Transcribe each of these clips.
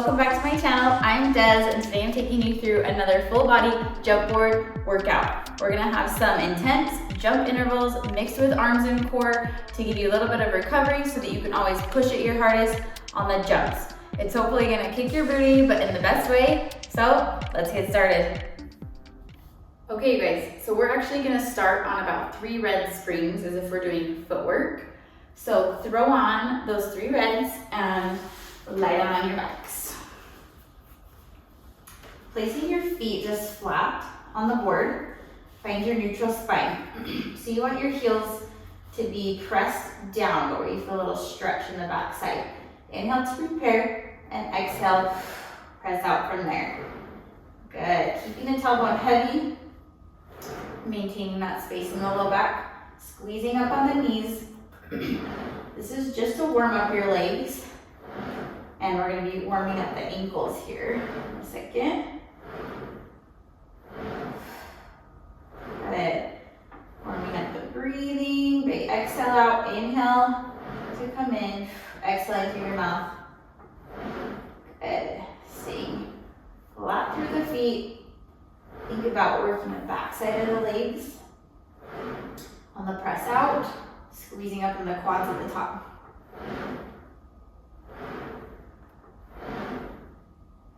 welcome back to my channel. I'm Des, and today I'm taking you through another full body jump board workout. We're gonna have some intense jump intervals mixed with arms and core to give you a little bit of recovery so that you can always push it your hardest on the jumps. It's hopefully gonna kick your booty, but in the best way. So let's get started. Okay, you guys, so we're actually gonna start on about 3 red springs as if we're doing footwork. So throw on those 3 reds and lie down on your backs. Placing your feet just flat on the board, find your neutral spine. So you want your heels to be pressed down, but where you feel a little stretch in the back side. Inhale to prepare, and exhale, press out from there. Good, keeping the tailbone heavy, maintaining that space in the low back, squeezing up on the knees. This is just to warm up your legs. And we're going to be warming up the ankles here in a second. Good. Warming up the breathing. Big exhale out. Inhale to come in. Exhale through your mouth. Good. Staying flat through the feet. Think about working the back side of the legs. On the press out, squeezing up in the quads at the top.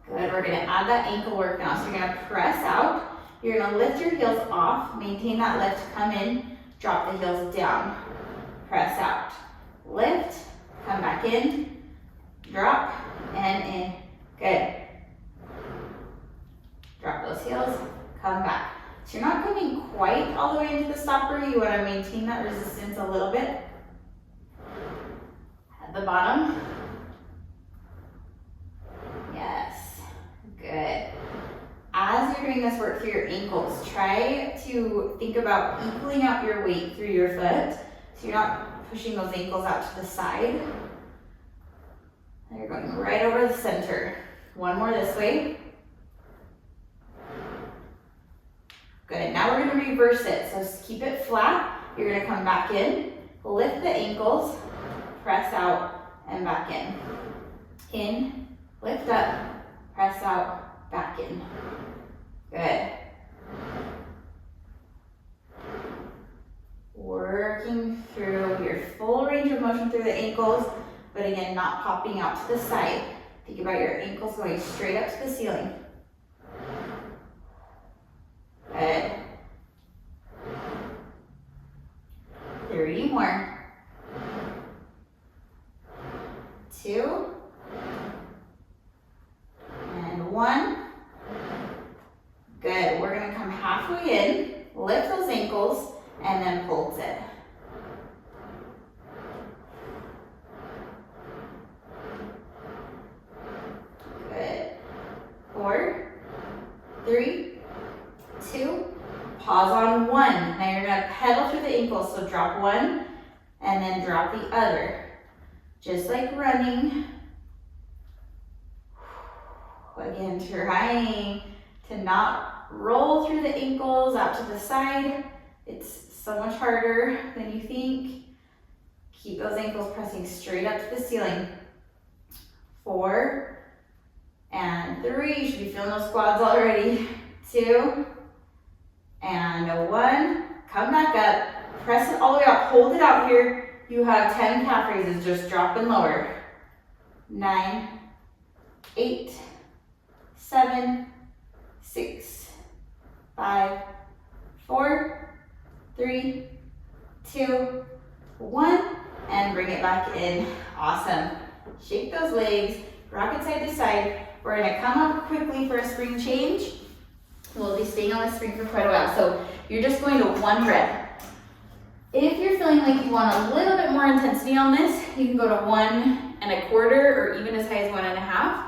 Good, we're gonna add that ankle work now. So you're gonna press out. You're gonna lift your heels off, maintain that lift, come in, drop the heels down. Press out. Lift, come back in, drop, and in. Good. Drop those heels, come back. So you're not coming quite all the way into the stopper. You wanna maintain that resistance a little bit. At the bottom. Yes. Good. As you're doing this work through your ankles, try to think about equaling out your weight through your foot so you're not pushing those ankles out to the side. And you're going right over the center. One more this way. Good. Now we're going to reverse it. So just keep it flat. You're going to come back in, lift the ankles, press out, and back in. In, lift up, press out, back in. Good. Working through your full range of motion through the ankles, but again, not popping out to the side. Think about your ankles going straight up to the ceiling. Good. 3 more. 2. And 1. Good. We're going to come halfway in, lift those ankles, and then pulse it. Good. 4, 3, 2, pause on 1. Now you're going to pedal through the ankles, so drop 1 and then drop the other. Just like running. Again, trying to not roll through the ankles out to the side. It's so much harder than you think. Keep those ankles pressing straight up to the ceiling. 4 and 3. You should be feeling those quads already. 2 and 1. Come back up. Press it all the way out. Hold it out here. You have 10 calf raises. Just drop and lower. 9, 8, 7, 6, 5, 4, 3, 2, 1, and bring it back in. Awesome. Shake those legs, rock it side to side. We're gonna come up quickly for a spring change. We'll be staying on the spring for quite a while. So you're just going to 1 rep. If you're feeling like you want a little bit more intensity on this, you can go to 1 1/4 or even as high as 1 1/2.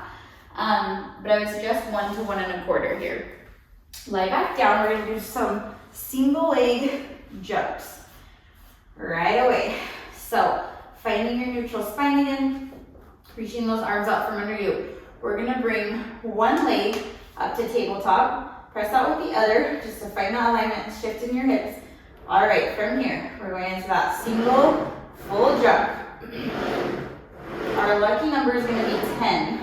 But I would suggest 1 to 1 1/4 here. Lie back down. We're gonna do some single leg jumps right away. So finding your neutral spine again, reaching those arms out from under you. We're gonna bring 1 leg up to tabletop, press out with the other just to find that alignment, shift in your hips. All right, from here, we're going into that single full jump. Our lucky number is gonna be 10.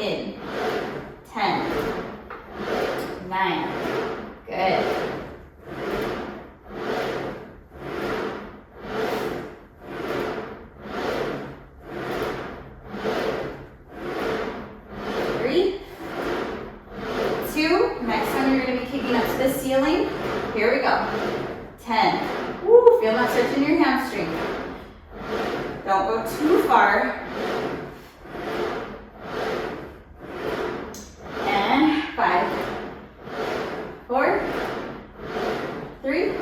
in. 10, 9, good. 3, 2, next time you're gonna be kicking up to the ceiling. Here we go. 10, woo, feel that stretch in your hamstring. Don't go too far. And 5, 4, 3,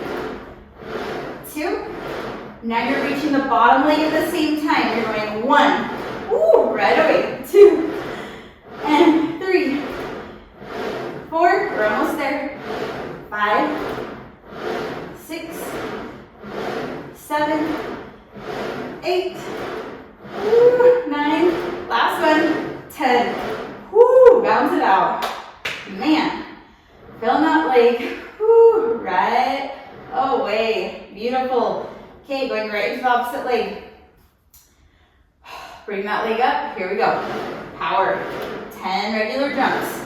2. Now you're reaching the bottom leg at the same time. You're going 1, woo, right away. 2, and 3, 4, we're almost there. 5, 6, 7, 8, woo, 9, last one, 10, woo, bounce it out. Man, feeling that leg, woo, right away, beautiful. Okay, going right into the opposite leg. Bring that leg up, here we go. Power, 10 regular jumps.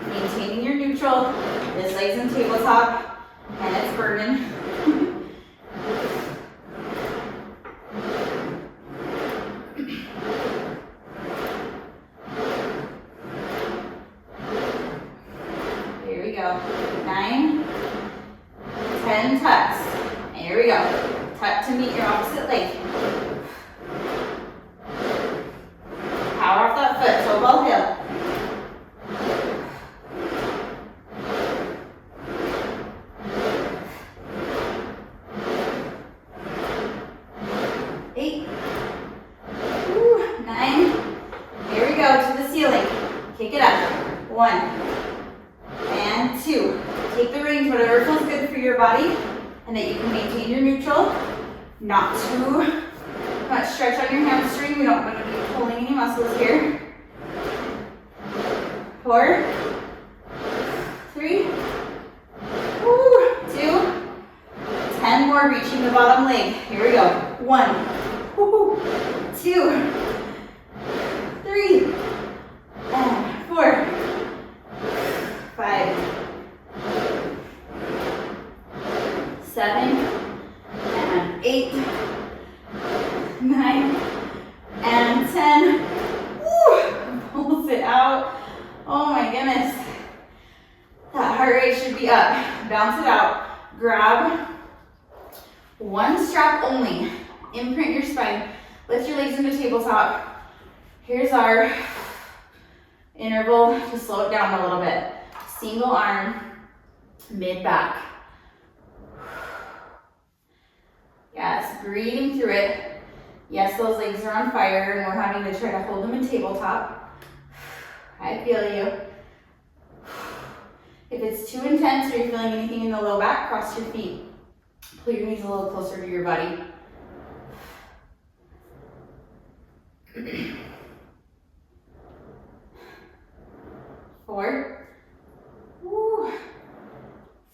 Maintaining your neutral, this leg's in tabletop, and it's burning. Here we go. 9, 10 tucks. Here we go. Tuck to meet your opposite leg. Power off that foot, toe ball heel. 8, 9, here we go to the ceiling. Kick it up. 1 and 2. Take the range, whatever feels good for your body, and that you can maintain your neutral. Not too much stretch on your hamstring. We don't want to be pulling any muscles here. 4, 3, 2, 10 more, reaching the bottom leg. Here we go. 1, 2, 3, and 4, 5, 7, and 8, 9, and 10. Woo! Pulls it out. Oh my goodness. That heart rate should be up. Bounce it out. Grab one strap only. Imprint your spine. Lift your legs into tabletop. Here's our interval to slow it down a little bit. Single arm, mid back. Yes, breathing through it. Yes, those legs are on fire and we're having to try to hold them in tabletop. I feel you. If it's too intense or you're feeling anything in the low back, cross your feet. Pull your knees a little closer to your body. 4,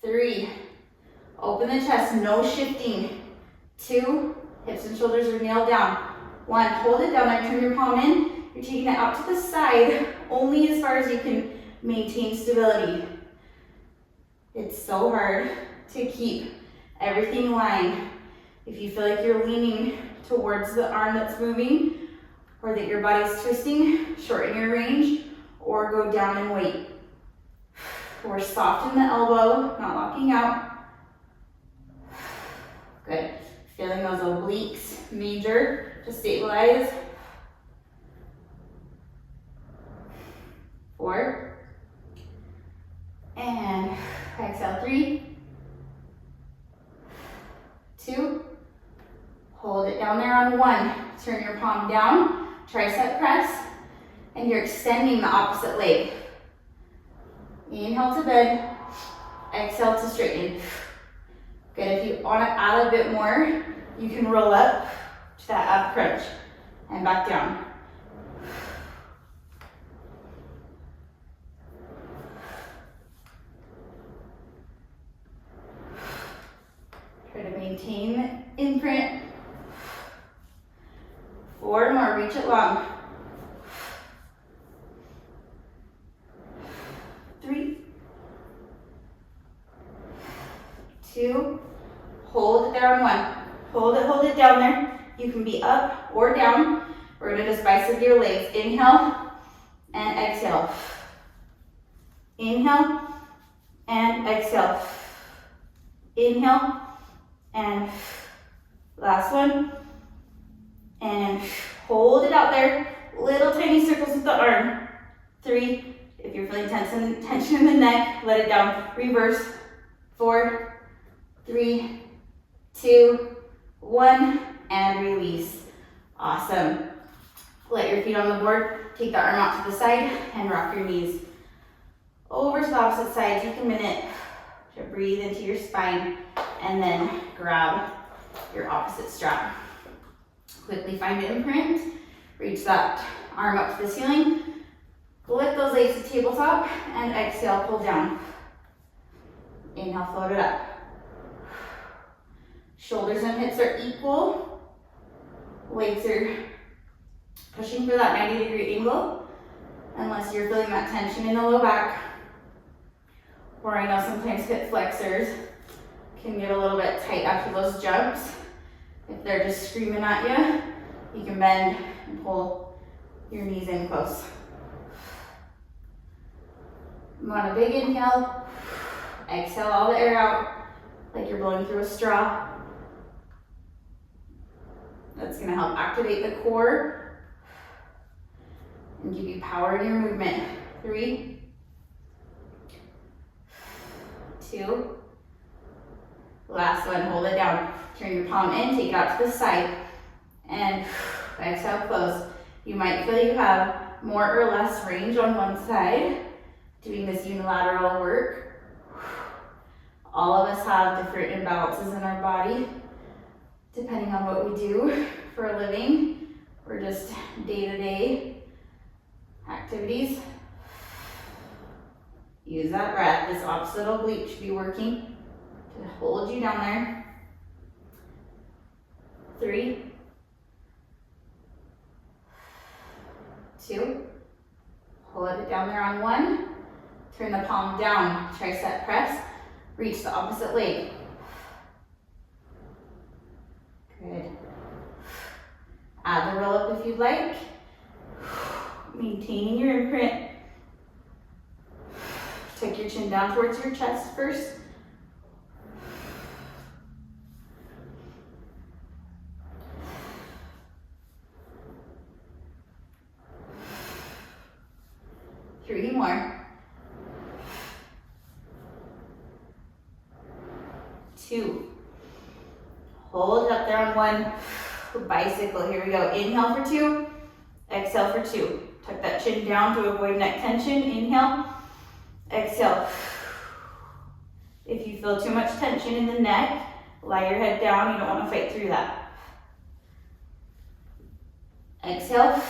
3, open the chest, no shifting. 2, hips and shoulders are nailed down. 1, hold it down there, turn your palm in. You're taking it out to the side, only as far as you can maintain stability. It's so hard to keep everything lying. If you feel like you're leaning towards the arm that's moving, or that your body's twisting, shorten your range, or go down and wait. Or soften the elbow, not locking out. Good. Feeling those obliques major to stabilize. 4. And exhale, 3, 2. Hold it down there on 1. Turn your palm down. Tricep press, and you're extending the opposite leg. Inhale to bend, exhale to straighten. Good, if you want to add a bit more, you can roll up to that ab crunch and back down. Try to maintain the imprint. 4 more, reach it long. 2, hold it there on 1. Hold it down there. You can be up or down. We're gonna just bicep your legs. Inhale and exhale. Inhale and exhale. Inhale and last one. And hold it out there. Little tiny circles with the arm. 3, if you're feeling tension in the neck, let it down. Reverse. 4, 3, 2, 1, and release. Awesome. Let your feet on the board. Take the arm out to the side and rock your knees over to the opposite side. Take a minute to breathe into your spine and then grab your opposite strap. Quickly find an imprint. Reach that arm up to the ceiling. Lift those legs to tabletop and exhale, pull down. Inhale, float it up. Shoulders and hips are equal. Legs are pushing for that 90-degree angle, unless you're feeling that tension in the low back. Or I know sometimes hip flexors can get a little bit tight after those jumps. If they're just screaming at you, you can bend and pull your knees in close. You want a big inhale, exhale all the air out like you're blowing through a straw. That's gonna help activate the core and give you power in your movement. 3, 2, last one, hold it down. Turn your palm in, take it out to the side, and exhale, close. You might feel you have more or less range on one side doing this unilateral work. All of us have different imbalances in our body, depending on what we do for a living or just day-to-day activities. Use that breath. This opposite oblique should be working to hold you down there. 3, 2, hold it down there on 1. Turn the palm down, tricep press. Reach the opposite leg. Good. Add the roll up if you'd like. Maintaining your imprint. Tuck your chin down towards your chest first. Three more. 2. Hold it up there on 1. Bicycle, here we go. Inhale for 2, exhale for 2. Tuck that chin down to avoid neck tension. Inhale, exhale. If you feel too much tension in the neck, lie your head down. You don't want to fight through that. Exhale,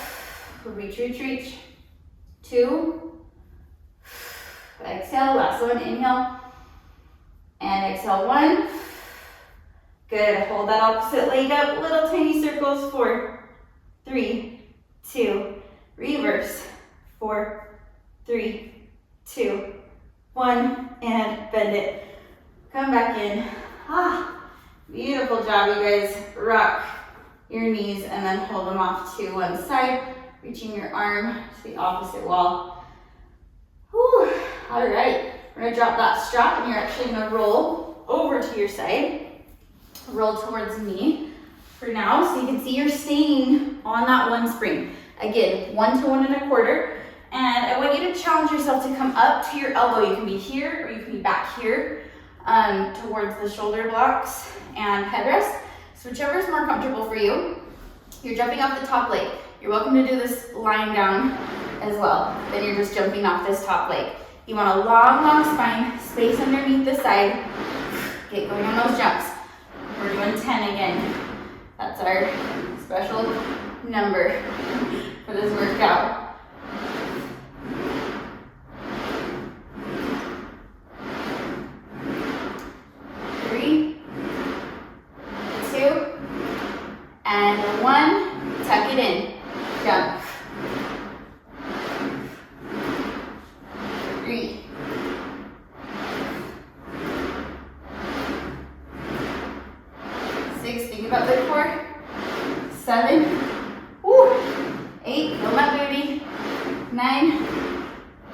reach, reach, reach. 2, exhale, last one, inhale, and exhale, 1. Good, hold that opposite leg up, little tiny circles, 4, 3, 2, reverse, 4, 3, 2, 1, and bend it. Come back in. Beautiful job, you guys. Rock your knees and then hold them off to one side, reaching your arm to the opposite wall. Whew. All right, we're gonna drop that strap and you're actually gonna roll over to your side. Roll towards me for now, so you can see you're staying on that one spring. Again, 1 to 1 1/4. And I want you to challenge yourself to come up to your elbow. You can be here or you can be back here towards the shoulder blocks and headrest. So whichever is more comfortable for you. You're jumping off the top leg. You're welcome to do this lying down as well. Then you're just jumping off this top leg. You want a long, long spine, space underneath the side. Get going on those jumps. We're doing 10 again. That's our special number for this workout. 3, 2, and 1. Tuck it in. Jump. 3, up the core. 7, woo, 8, feel that booty. 9,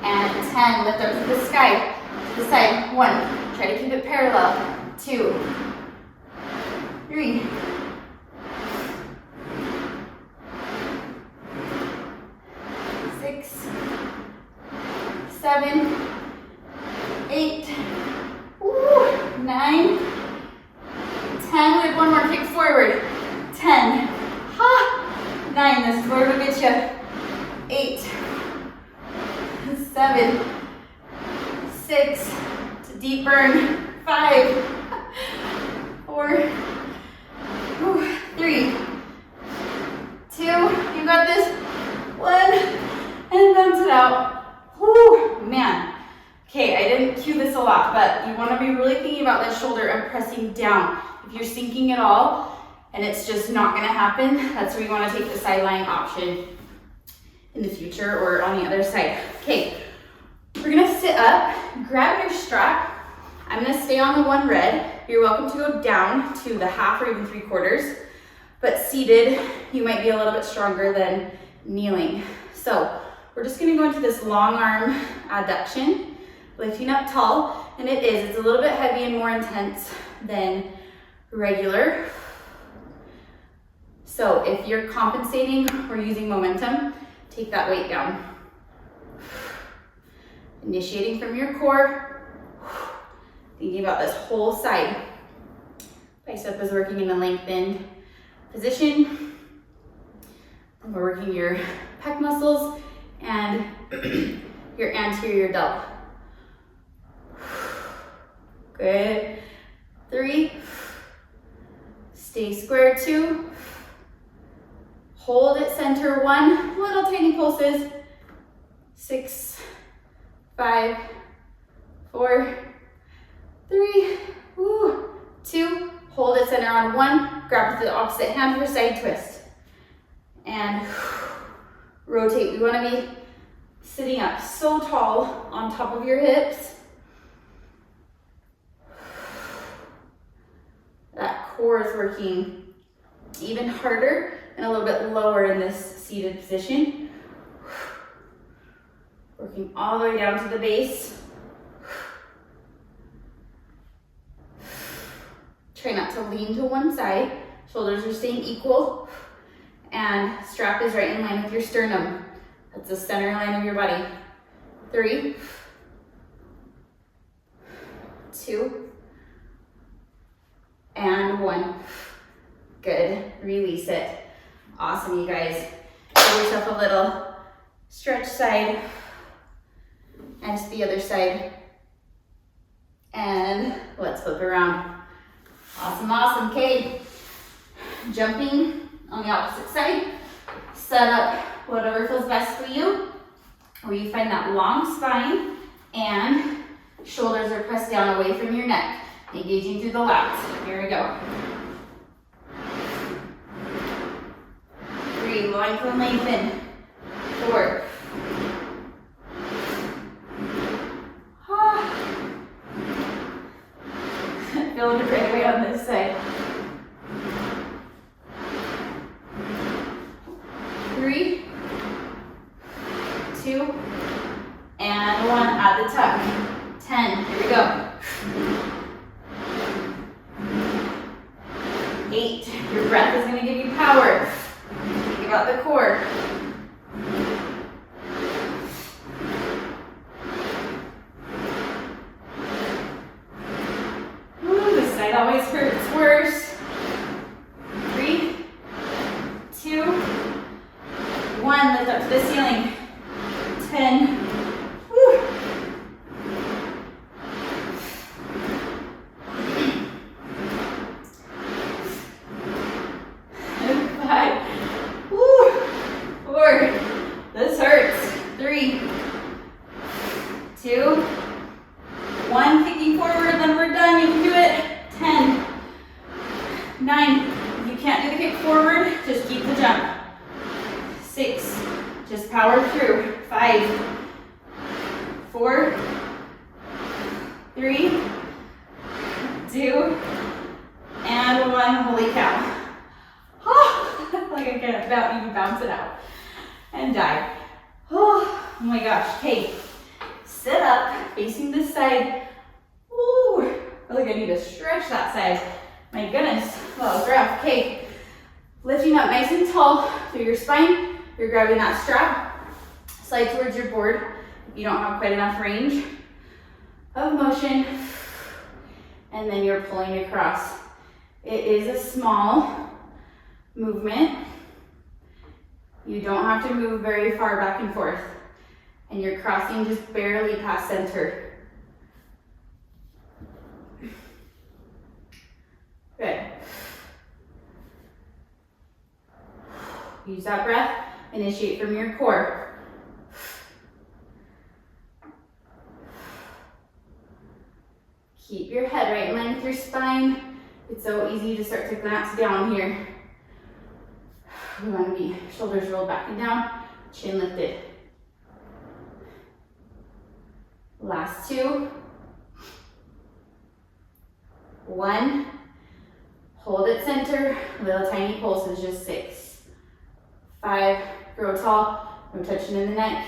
and 10, lift up to the sky, to the side. 1, try to keep it parallel. 2, 3, 6, 7, 8, woo, 9, 10. We have one more kick forward. 10, ha, 9. This is where we'll get you. 8, 7, 6. It's a deep burn. 5, 4, 3, 2. You got this. 1, and bounce it out. Whew, man. Okay, I didn't cue this a lot, but you want to be really thinking about that shoulder and pressing down. If you're sinking at all and it's just not going to happen, that's where you want to take the side lying option in the future or on the other side. Okay, we're going to sit up, grab your strap. I'm going to stay on the 1 red. You're welcome to go down to the half or even 3/4, but seated, you might be a little bit stronger than kneeling. So we're just going to go into this long arm adduction, lifting up tall, and it's a little bit heavy and more intense than regular. So if you're compensating or using momentum, take that weight down. Initiating from your core, thinking about this whole side. Bicep is working in a lengthened position. And we're working your pec muscles and your anterior delt. Good. 3. Stay square. 2. Hold it center. 1. Little tiny pulses. 6, 5, 4, 3, 2. Hold it center on 1. Grab with the opposite hand for side twist. And rotate. We want to be sitting up so tall on top of your hips. That core is working even harder and a little bit lower in this seated position. Working all the way down to the base. Try not to lean to one side. Shoulders are staying equal. And strap is right in line with your sternum. That's the center line of your body. 3, 2, and 1. Good. Release it. Awesome, you guys. Give yourself a little stretch side and to the other side. And let's flip around. Awesome, awesome. Okay. Jumping on the opposite side. Set up whatever feels best for you, where you find that long spine and shoulders are pressed down away from your neck, engaging through the lats. Here we go. 3, lengthen, lengthen. 4. Feeling it right away on this side. 3, 2, and 1 at the tuck. 10, here we go. 8, your breath is going to give you power. Think about the core. 1, lift up to the ceiling. 10. Woo. 5. Woo. 4. This hurts. 3, 2, 1. Kicking forward, then we're done. You can do it. 10, 9. If you can't do the kick forward, just keep the jump. 6, just power through. 5, 4, 3, 2, and 1. Holy cow. and bounce it out. And dive. Oh my gosh. Okay. Sit up, facing this side. Ooh, I feel like I need to stretch that side. My goodness. Well, that was rough. Okay. Lifting up nice and tall through your spine. You're grabbing that strap. Slide towards your board if you don't have quite enough range of motion. And then you're pulling across. It is a small movement. You don't have to move very far back and forth. And you're crossing just barely past center. Good. Use that breath. Initiate from your core. Keep your head right in line with your spine. It's so easy to start to glance down here. We want to be shoulders rolled back and down, chin lifted. Last two. 1. Hold at center. Little tiny pulses, just 6. 5. Grow tall. No touching in the neck.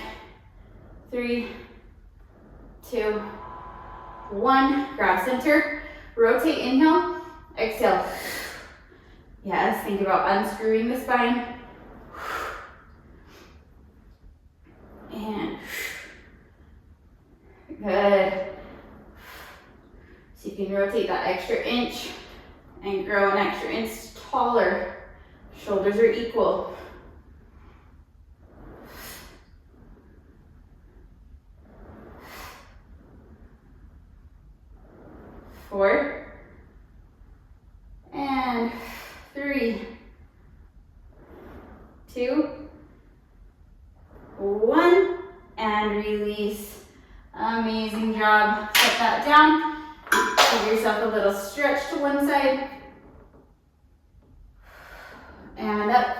3, 2, 1. Grab center. Rotate, inhale. Exhale. Yes, think about unscrewing the spine. And good. So you can rotate that extra inch and grow an extra inch taller. Shoulders are equal. 4, and 3, 2, 1, and release. Amazing job. Set that down. Give yourself a little stretch to one side. And up.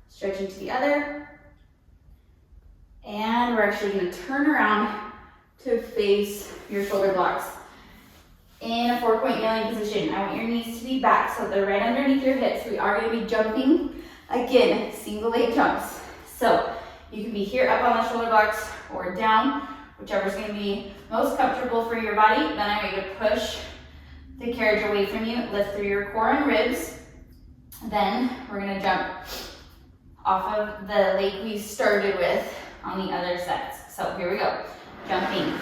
Stretching to the other. And we're actually going to turn around to face your shoulder blocks. In a 4-point kneeling position, I want your knees to be back so they're right underneath your hips. We are going to be jumping, again, single leg jumps. So you can be here up on the shoulder blocks or down, whichever is going to be most comfortable for your body. Then I want you to push the carriage away from you, lift through your core and ribs. Then we're going to jump off of the leg we started with on the other sets. So here we go, jumping.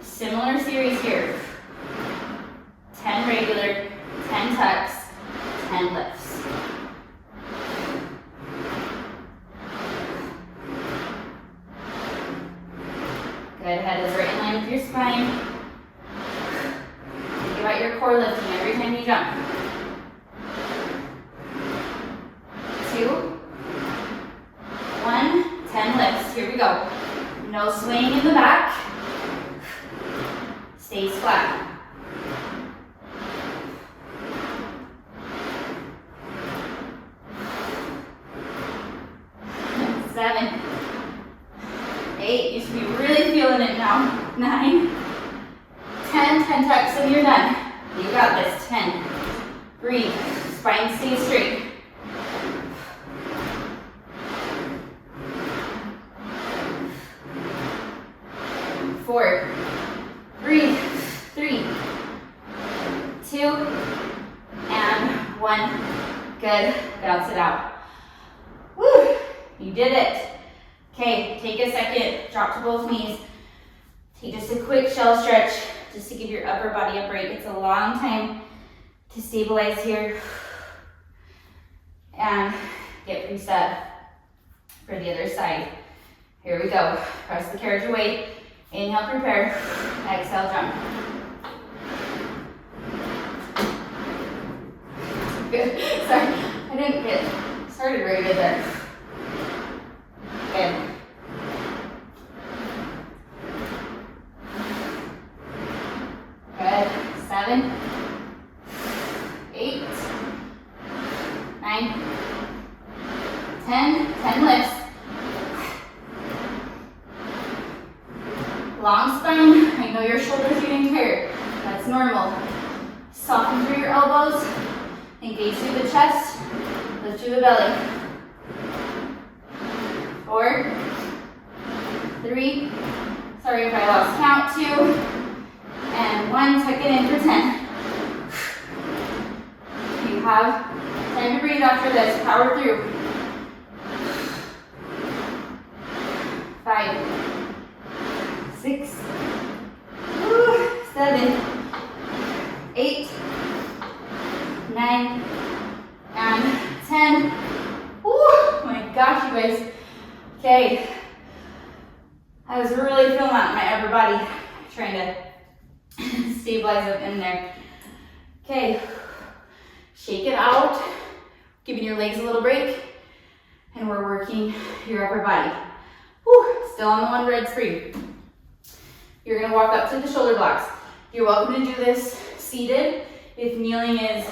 Similar series here. 10 regular, 10 tucks, 10 lifts. Good, head is right in line with your spine. Think about your core lifting every time you jump. 2, 1, 10 lifts. Here we go. No swaying in the back. Stays flat. 7, 8, you should be really feeling it now. 9, 10, 10 tucks and you're done. You got this. 10, breathe, spine stays straight. 4, breathe, 3, 2, and 1. Good, bounce it out. Woo, you did it. Okay, take a second, drop to both knees. Take just a quick shell stretch just to give your upper body a break. It's a long time to stabilize here and get preset for the other side. Here we go. Press the carriage away. Inhale, prepare. Exhale, jump. Good. Sorry, I didn't get started very good there. Good. Good. 7, 8, 9, 10. 10 lifts. Long spine. I know your shoulders are getting tired. That's normal. Soften through your elbows. Engage through the chest. Lift through the belly. 4, 3, sorry if I lost count, 2, and 1. Tuck it in for 10. You have time to breathe after this. Power through. 5, 6, 7, 8, 9, and 10. Oh my gosh, you guys. Okay. I was really feeling that in my upper body, trying to stabilize up in there. Okay. Shake it out, giving your legs a little break, and we're working your upper body. Whew, still on the one red screen. You're gonna walk up to the shoulder blocks. You're welcome to do this seated. If kneeling is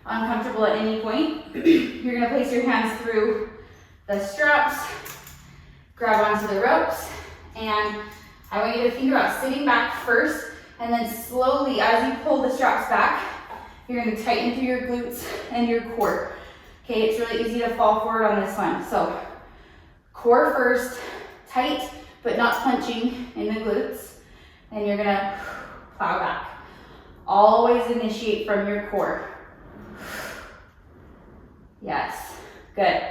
uncomfortable at any point, you're gonna place your hands through the straps, grab onto the ropes, and I want you to think about sitting back first, and then slowly, as you pull the straps back, you're gonna tighten through your glutes and your core. Okay, it's really easy to fall forward on this one. So, core first, tight, but not punching in the glutes. And you're gonna plow back. Always initiate from your core. Yes, good.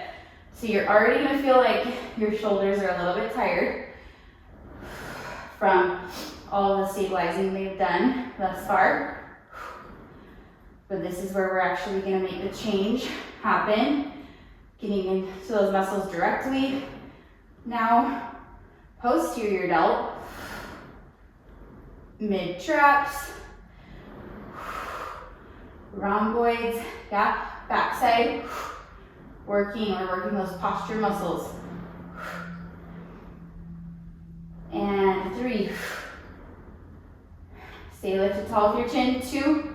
So you're already gonna feel like your shoulders are a little bit tired from all the stabilizing they've done thus far. But this is where we're actually gonna make the change happen. Getting into those muscles directly. Now, posterior delt, mid traps, rhomboids, yeah, backside, we're working those posture muscles. And 3, stay lifted tall with your chin. 2,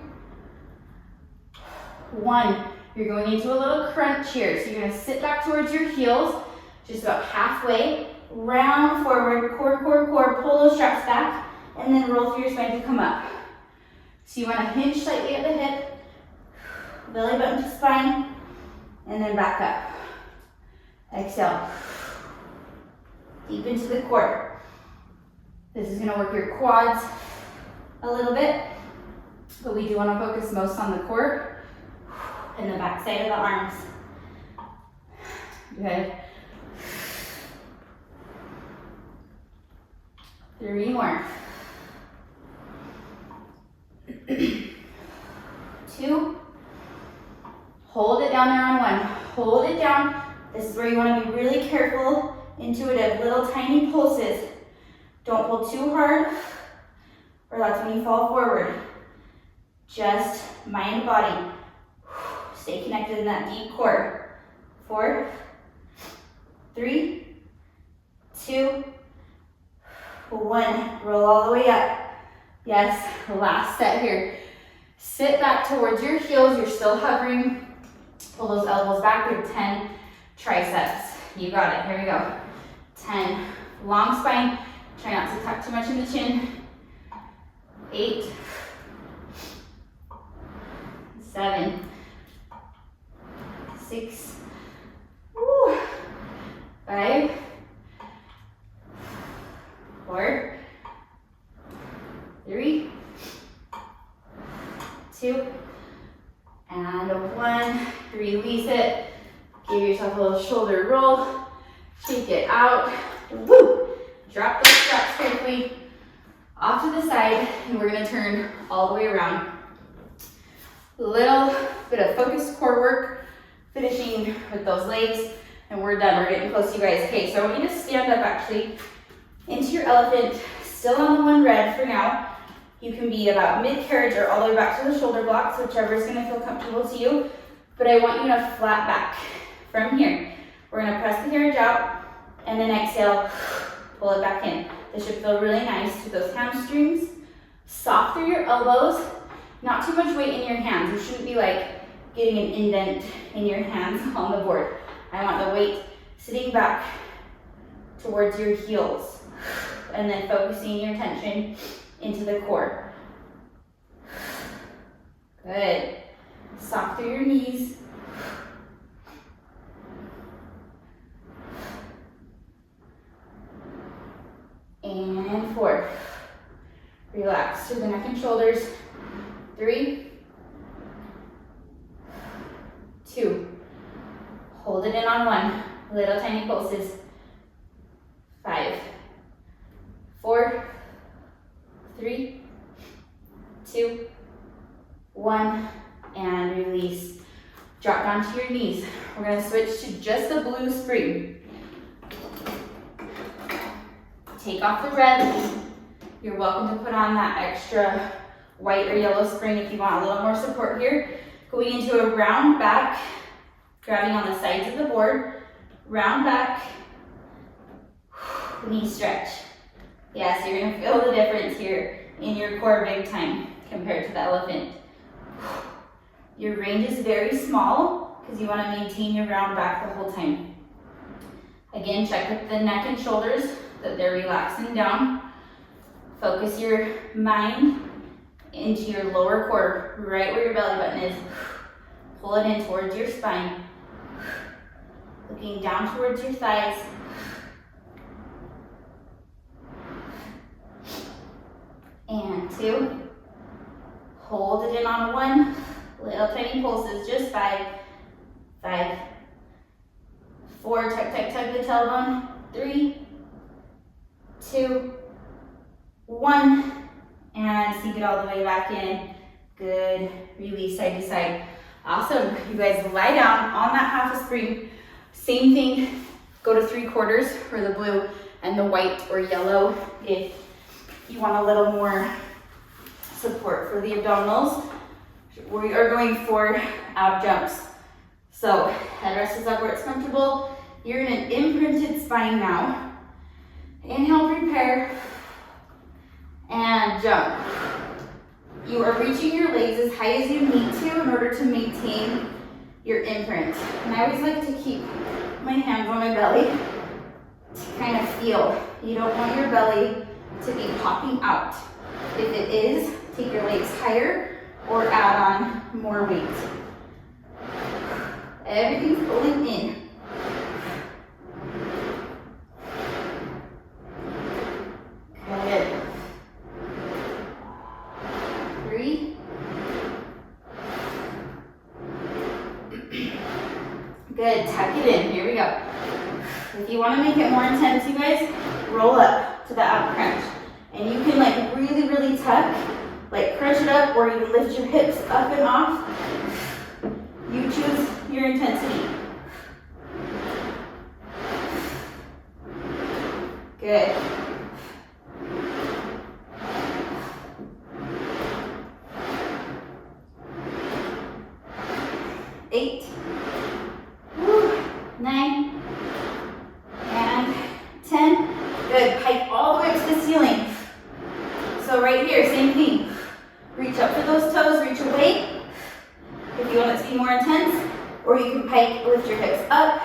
1, you're going into a little crunch here. So you're gonna sit back towards your heels, just about halfway, round forward, core, pull those straps back, and then roll through your spine to come up. So you wanna hinge slightly at the hip, belly button to spine, and then back up. Exhale, deep into the core. This is gonna work your quads a little bit, but we do wanna focus most on the core and the back side of the arms. Good. 3 more. 2. Hold it down there on 1. Hold it down. This is where you want to be really careful, intuitive, little tiny pulses. Don't pull too hard, or that's when you fall forward. Just mind body. Stay connected in that deep core. 4, 3, 2, 1. Roll all the way up. Yes, last set here. Sit back towards your heels. You're still hovering. Pull those elbows back. We have 10 triceps. You got it. Here we go. 10. Long spine. Try not to tuck too much in the chin. 8, 7, 6, 5, 4, 3, 2, and 1. Release it. Give yourself a little shoulder roll. Shake it out. Woo! Drop those straps carefully off to the side, and we're gonna turn all the way around. Little bit of focused core work, finishing with those legs, and we're done. We're getting close to you guys. Okay, so I want you to stand up actually into your elephant, still on the one red for now. You can be about mid-carriage or all the way back to the shoulder blocks, whichever is gonna feel comfortable to you. But I want you to flat back from here. We're gonna press the carriage out, and then exhale, pull it back in. This should feel really nice to those hamstrings. Soft through your elbows, not too much weight in your hands. You shouldn't be like getting an indent in your hands on the board. I want the weight sitting back towards your heels, and then focusing your attention into the core. Good. Soft through your knees. 4. Relax through the neck and shoulders. 3, 2. Hold it in on 1. Little tiny pulses. 5, 4, 3, 2, 1, and release. Drop down to your knees. We're going to switch to just the blue spring. Take off the red. You're welcome to put on that extra white or yellow spring if you want a little more support here. Going into a round back, grabbing on the sides of the board. Round back, knee stretch. Yes, you're going to feel the difference here in your core big time compared to the elephant. Your range is very small because you want to maintain your round back the whole time. Again, check with the neck and shoulders that they're relaxing down. Focus your mind into your lower core, right where your belly button is. Pull it in towards your spine. Looking down towards your thighs. And 2. Hold it in on 1. Little tiny pulses, just 5. 5. 4, tug the tailbone. 3, 2, 1. And sink it all the way back in. Good. Release side to side. Awesome. You guys lie down on that half a spring. Same thing. Go to 3/4 for the blue and the white or yellow if you want a little more support for the abdominals. We are going for ab jumps. So head rests up where it's comfortable. You're in an imprinted spine now. Inhale, prepare, and jump. You are reaching your legs as high as you need to in order to maintain your imprint. And I always like to keep my hands on my belly to kind of feel. You don't want your belly to be popping out. If it is, take your legs higher or add on more weight. Everything's pulling in. Good. 3. Good, tuck it in, here we go. If you want to make it more intense, you guys, roll up to the ab crunch. And you can like really, really tuck, like crunch it up, or you can lift your hips up and off. You choose your intensity. Good. Eight. 9. And 10. Good. Hike all the way up to the ceiling. So right here, same thing. Reach up for those toes, reach away. If you want it to be more intense, or you can pike, lift your hips up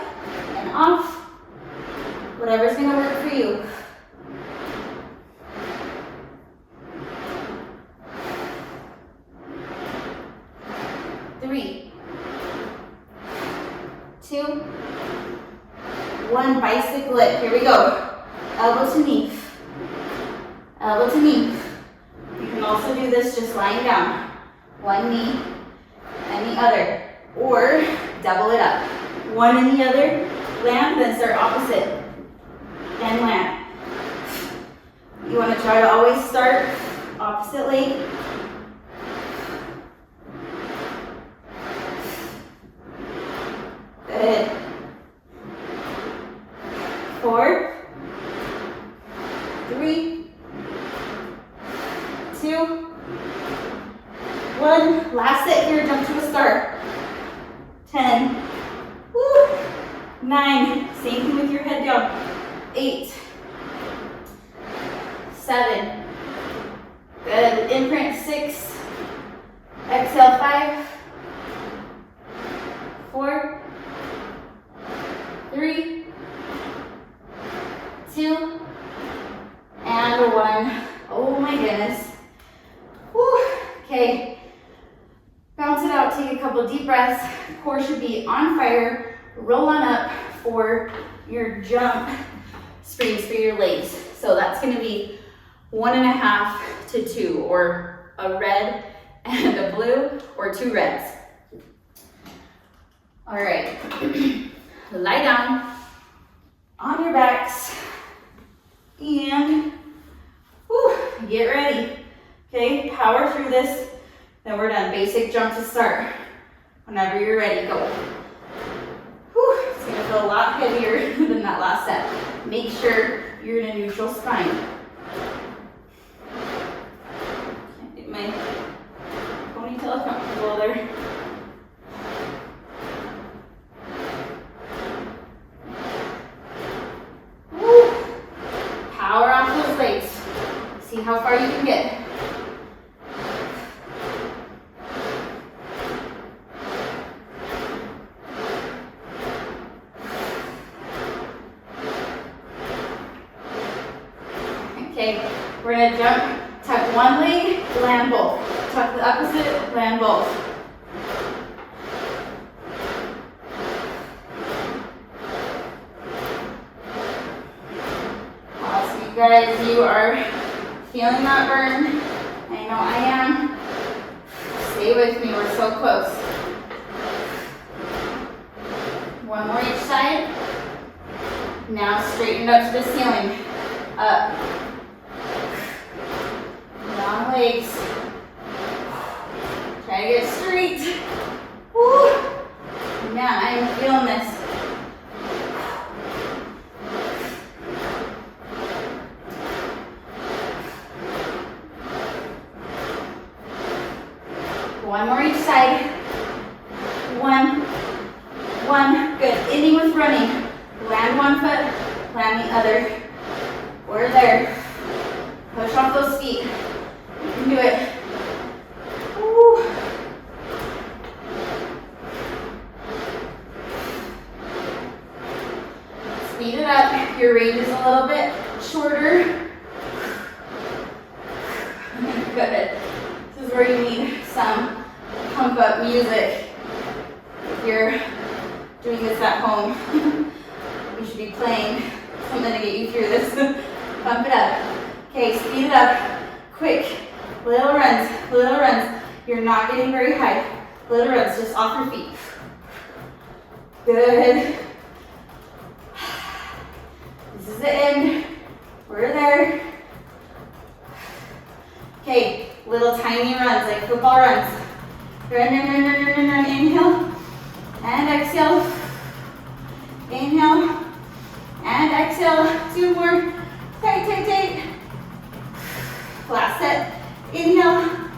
and off. Whatever's gonna work for you. Three, 2, 1, bicycle it. Here we go. Elbow to knee. Elbow to knee. You can also do this just lying down. One knee and the other. Or double it up. One and the other. Land, then start opposite. And land. You want to try to always start opposite leg. Good. 4, 3, 2, 1. Last set here, jump to a start. 10. Woo. 9. Same thing with your head down. 8. 7. Good. Imprint. 6. Exhale. 5. 4. 3. 2. And 1. Oh my goodness. Whew. Okay. Bounce it out. Take a couple deep breaths. Core should be on fire. Roll on up for your jump springs for your legs. So that's going to be 1.5 to 2, or a red and a blue, or 2 reds. All right, lie down on your backs and get ready. Okay, power through this, then we're done. Basic jump to start. Whenever you're ready, go. It's gonna feel a lot heavier than that last set. Make sure you're in a neutral spine. Can't get my ponytail comfortable there. Power off those legs. See how far you can get. Okay, we're gonna jump, tuck one leg, land both. Tuck the opposite, land both. Awesome, you guys, you are feeling that burn. I know I am. Stay with me, we're so close. One more each side. Now straighten up to the ceiling. Up. Long legs. Try to get straight. Woo. Man, I am feeling this. One more each side. One. Good. Ending with running. Land one foot, land the other. We're there. Push off those feet. You can do it. Woo. Speed it up. Your range is a little bit shorter. Good. This is where you need some pump up music. If you're doing this at home, you should be playing something to get you through this. Pump it up. Okay, speed it up. Quick. Little runs. Little runs. You're not getting very high. Little runs, just off your feet. Good. This is the end. We're there. Okay, little tiny runs, like football runs. Run. Inhale. And exhale. Inhale. And exhale. 2 more. Tight. Last set. Inhale.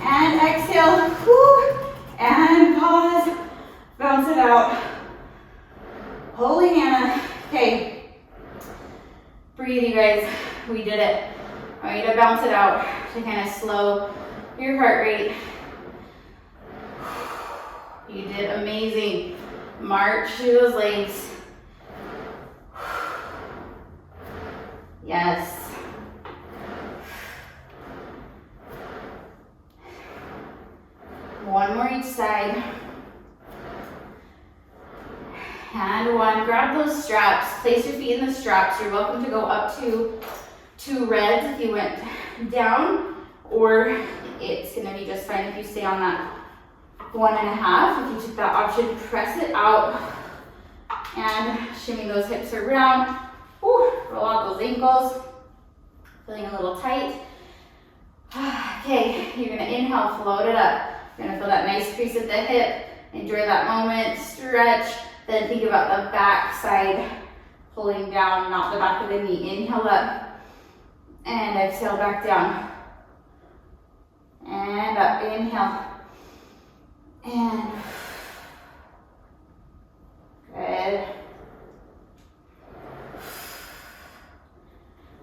And exhale. Woo. And pause. Bounce it out. Holy Hannah. Okay. Breathe, you guys. We did it. I want you to bounce it out to kind of slow your heart rate. You did amazing. March through those legs. Yes. One more each side. And one. Grab those straps. Place your feet in the straps. You're welcome to go up to 2 reds if you went down, or it's going to be just fine if you stay on that 1.5. If you took that option, press it out and shimmy those hips around. Woo, roll out those ankles. Feeling a little tight. Okay, you're gonna inhale, float it up. You're gonna feel that nice crease at the hip. Enjoy that moment, stretch. Then think about the back side pulling down, not the back of the knee. Inhale up and exhale back down. And up, inhale. And good.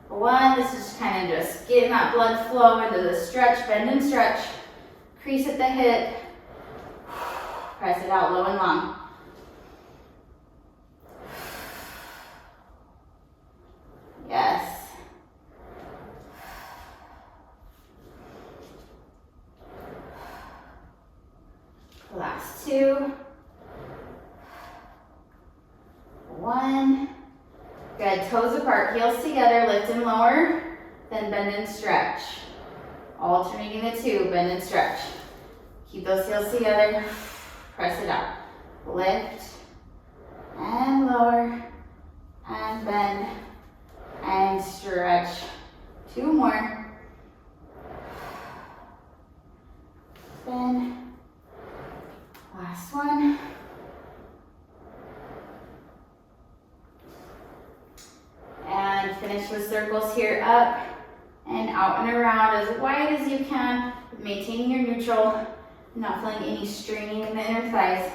1, this is kind of just getting that blood flow into the stretch, bend and stretch. Crease at the hip. Press it out low and long. Yes. Last 2. 1. Good, toes apart, heels together, lift and lower. Then then bend and stretch. Alternating the two, bend and stretch. Keep those heels together, press it up. Lift, and lower, and bend, and stretch. 2 more. Bend. Last one. And finish with circles here, up and out and around as wide as you can, maintaining your neutral, not feeling any straining in the inner thighs.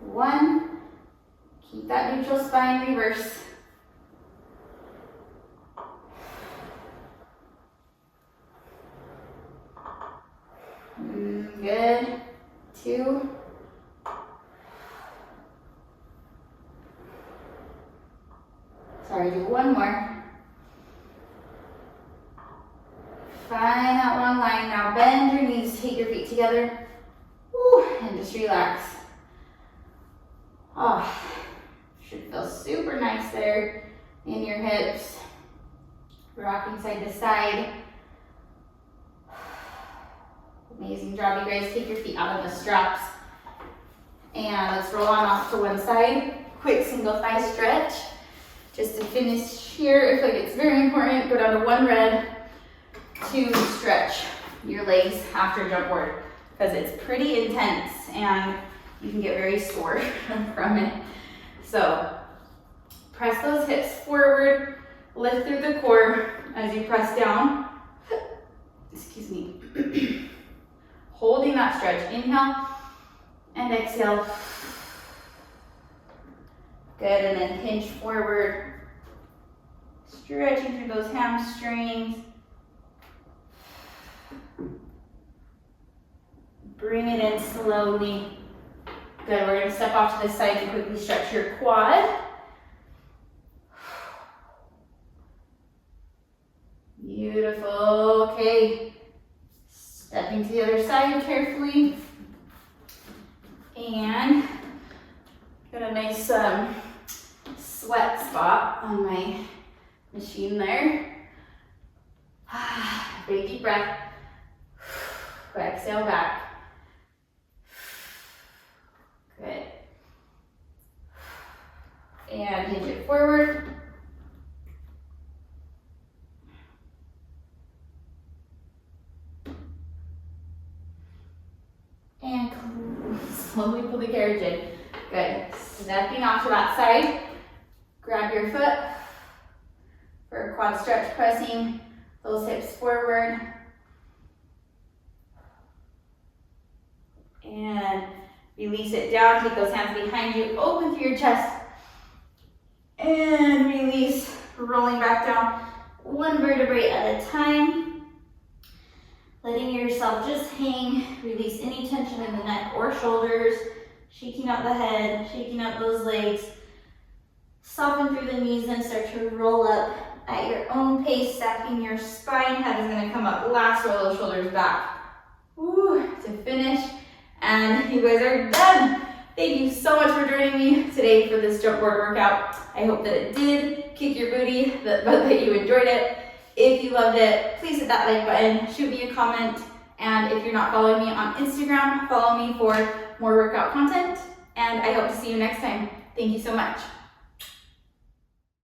One, keep that neutral spine, reverse. Good. 2. Sorry, do 1 more. Find that long line. Now bend your knees, take your feet together. Woo, and just relax. Oh, should feel super nice there in your hips. Rocking side to side. Amazing job, you guys. Take your feet out of the straps. And let's roll on off to one side. Quick single thigh stretch. Just to finish here, I feel like it's very important. Go down to 1 red to stretch your legs after jump board because it's pretty intense and you can get very sore from it. So press those hips forward, lift through the core as you press down. Excuse me. Holding that stretch. Inhale and exhale. Good, and then hinge forward. Stretching through those hamstrings. Bring it in slowly. Good, we're gonna step off to the side and quickly stretch your quad. Beautiful, okay. Stepping to the other side carefully. And got a nice sweat spot on my machine there. Big deep breath. Exhale back. Good. And hinge it forward. And slowly pull the carriage in. Good. Stepping off to that side. Grab your foot for a quad stretch, pressing those hips forward. And release it down. Take those hands behind you. Open through your chest. And release. Rolling back down. 1 vertebrae at a time. Letting yourself just hang. Release any tension in the neck or shoulders. Shaking out the head. Shaking out those legs. Soften through the knees and start to roll up at your own pace. Stacking your spine. Head is going to come up last. Roll those shoulders back. Woo, to finish. And you guys are done. Thank you so much for joining me today for this jump board workout. I hope that it did kick your booty, but that you enjoyed it. If you loved it, please hit that like button, shoot me a comment, and if you're not following me on Instagram, follow me for more workout content, and I hope to see you next time. Thank you so much.